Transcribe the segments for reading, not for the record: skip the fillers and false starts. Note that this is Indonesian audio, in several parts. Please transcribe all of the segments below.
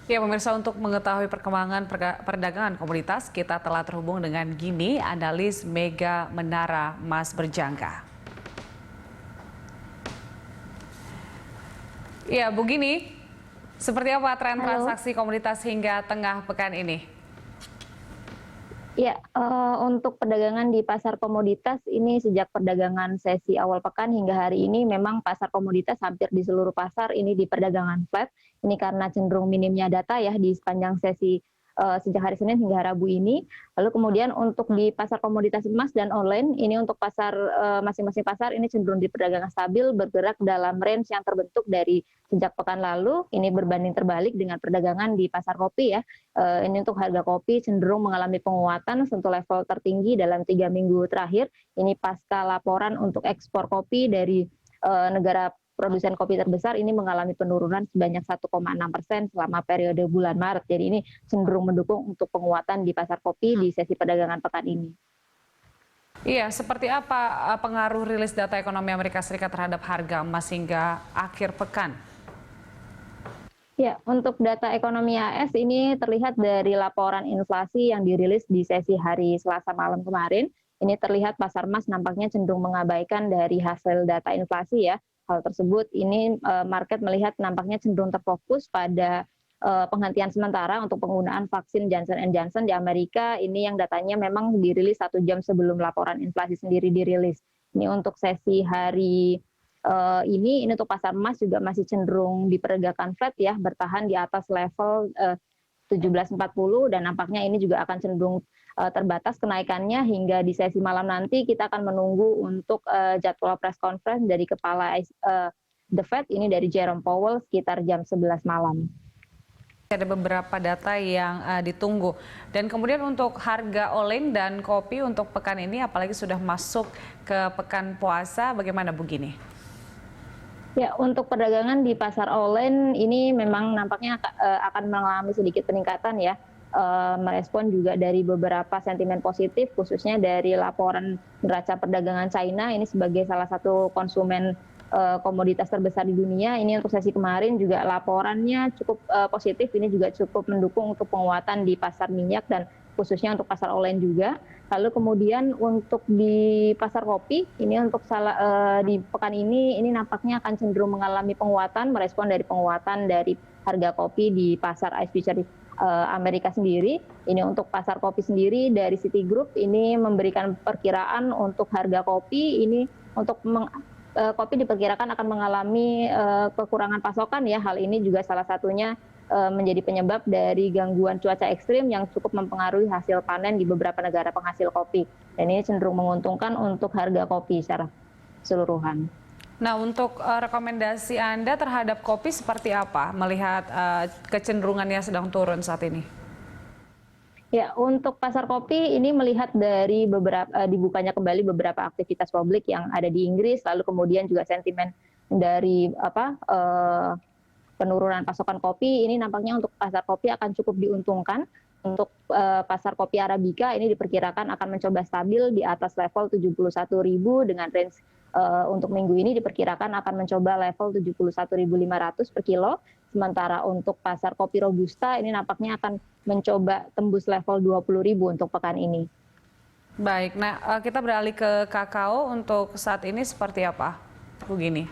Ya, pemirsa, untuk mengetahui perkembangan perdagangan komoditas, kita telah terhubung dengan Gini, analis Mega Menara Mas Berjangka. Ya, Bu Gini, seperti apa tren Halo. transaksi komoditas hingga tengah pekan ini? Ya, untuk perdagangan di pasar komoditas ini sejak perdagangan sesi awal pekan hingga hari ini memang pasar komoditas hampir di seluruh pasar ini di perdagangan flat. Ini karena cenderung minimnya data ya di sepanjang sesi, sejak hari Senin hingga Rabu ini. Lalu kemudian untuk di pasar komoditas emas dan online, ini untuk pasar, masing-masing pasar ini cenderung di perdagangan stabil bergerak dalam range yang terbentuk dari sejak pekan lalu, ini berbanding terbalik dengan perdagangan di pasar kopi ya. Ini untuk harga kopi cenderung mengalami penguatan sentuh level tertinggi dalam 3 minggu terakhir. Ini pasca laporan untuk ekspor kopi dari negara produsen kopi terbesar ini mengalami penurunan sebanyak 1,6% selama periode bulan Maret. Jadi ini cenderung mendukung untuk penguatan di pasar kopi di sesi perdagangan pekan ini. Iya, seperti apa pengaruh rilis data ekonomi Amerika Serikat terhadap harga emas hingga akhir pekan? Ya, untuk data ekonomi AS ini terlihat dari laporan inflasi yang dirilis di sesi hari Selasa malam kemarin. Ini terlihat pasar emas nampaknya cenderung mengabaikan dari hasil data inflasi ya. Hal tersebut ini market melihat nampaknya cenderung terfokus pada penghentian sementara untuk penggunaan vaksin Johnson Johnson di Amerika. Ini yang datanya memang dirilis 1 jam sebelum laporan inflasi sendiri dirilis. Ini untuk sesi hari ini untuk pasar emas juga masih cenderung diperagakan flat ya, bertahan di atas level 1740 dan nampaknya ini juga akan cenderung terbatas kenaikannya hingga di sesi malam nanti kita akan menunggu untuk jadwal press conference dari kepala The Fed ini dari Jerome Powell sekitar jam 11 malam. Ada beberapa data yang ditunggu. Dan kemudian untuk harga oleng dan kopi untuk pekan ini, apalagi sudah masuk ke pekan puasa, bagaimana Bu Gini? Ya, untuk perdagangan di pasar online ini memang nampaknya akan mengalami sedikit peningkatan ya, merespon juga dari beberapa sentimen positif khususnya dari laporan neraca perdagangan China ini sebagai salah satu konsumen komoditas terbesar di dunia. Ini untuk sesi kemarin juga laporannya cukup positif, ini juga cukup mendukung untuk penguatan di pasar minyak dan khususnya untuk pasar online juga. Lalu kemudian untuk di pasar kopi, ini untuk di pekan ini nampaknya akan cenderung mengalami penguatan, merespon dari penguatan dari harga kopi di pasar ICE Futures Amerika sendiri. Ini untuk pasar kopi sendiri dari Citigroup ini memberikan perkiraan untuk harga kopi ini untuk kopi diperkirakan akan mengalami kekurangan pasokan ya. Hal ini juga salah satunya menjadi penyebab dari gangguan cuaca ekstrim yang cukup mempengaruhi hasil panen di beberapa negara penghasil kopi. Dan ini cenderung menguntungkan untuk harga kopi secara keseluruhan. Nah, untuk rekomendasi Anda terhadap kopi seperti apa melihat kecenderungannya sedang turun saat ini? Ya, untuk pasar kopi ini melihat dari dibukanya kembali beberapa aktivitas publik yang ada di Inggris, lalu kemudian juga sentimen dari penurunan pasokan kopi ini nampaknya untuk pasar kopi akan cukup diuntungkan. Untuk pasar kopi Arabica ini diperkirakan akan mencoba stabil di atas level 71.000 dengan range untuk minggu ini diperkirakan akan mencoba level 71.500 per kilo. Sementara untuk pasar kopi Robusta ini nampaknya akan mencoba tembus level 20.000 untuk pekan ini. Baik, nah kita beralih ke kakao untuk saat ini seperti apa, Bu Gini?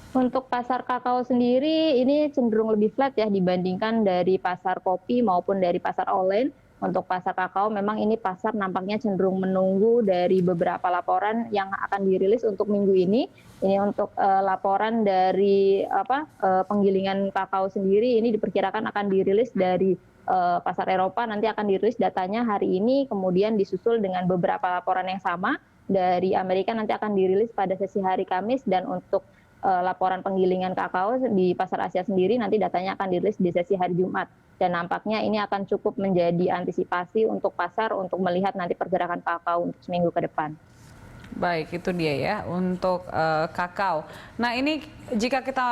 Untuk pasar kakao sendiri ini cenderung lebih flat ya dibandingkan dari pasar kopi maupun dari pasar online. Untuk pasar kakao memang ini pasar nampaknya cenderung menunggu dari beberapa laporan yang akan dirilis untuk minggu ini. Ini untuk laporan dari penggilingan kakao sendiri ini diperkirakan akan dirilis dari pasar Eropa, nanti akan dirilis datanya hari ini, kemudian disusul dengan beberapa laporan yang sama dari Amerika nanti akan dirilis pada sesi hari Kamis, dan untuk laporan penggilingan kakao di pasar Asia sendiri nanti datanya akan dirilis di sesi hari Jumat. Dan nampaknya ini akan cukup menjadi antisipasi untuk pasar untuk melihat nanti pergerakan kakao untuk seminggu ke depan. Baik, itu dia ya untuk kakao. Nah, ini jika kita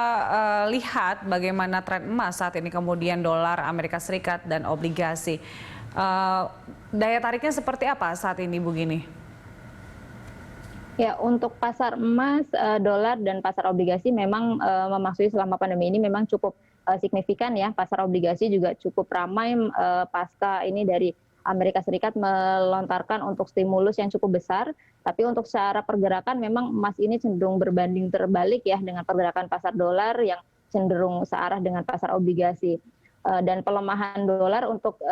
lihat bagaimana tren emas saat ini, kemudian dolar Amerika Serikat dan obligasi, daya tariknya seperti apa saat ini, Bu Gini? Ya, untuk pasar emas, dolar dan pasar obligasi memang memasuki selama pandemi ini memang cukup signifikan ya. Pasar obligasi juga cukup ramai pasca ini dari Amerika Serikat melontarkan untuk stimulus yang cukup besar, tapi untuk secara pergerakan memang emas ini cenderung berbanding terbalik ya dengan pergerakan pasar dolar yang cenderung searah dengan pasar obligasi. Dan pelemahan dolar untuk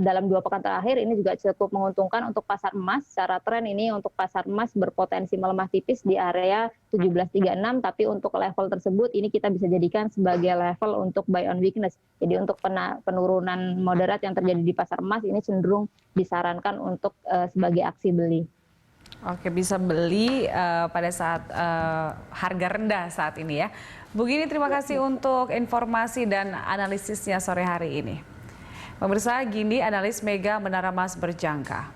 dalam 2 pekan terakhir ini juga cukup menguntungkan untuk pasar emas. Secara tren ini untuk pasar emas berpotensi melemah tipis di area 1736, tapi untuk level tersebut ini kita bisa jadikan sebagai level untuk buy on weakness. Jadi untuk penurunan moderat yang terjadi di pasar emas ini cenderung disarankan untuk sebagai aksi beli. Oke, bisa beli pada saat harga rendah saat ini ya. Bu Gini, terima kasih untuk informasi dan analisisnya sore hari ini. Pemirsa, Gini analis Mega Menara Emas Berjangka.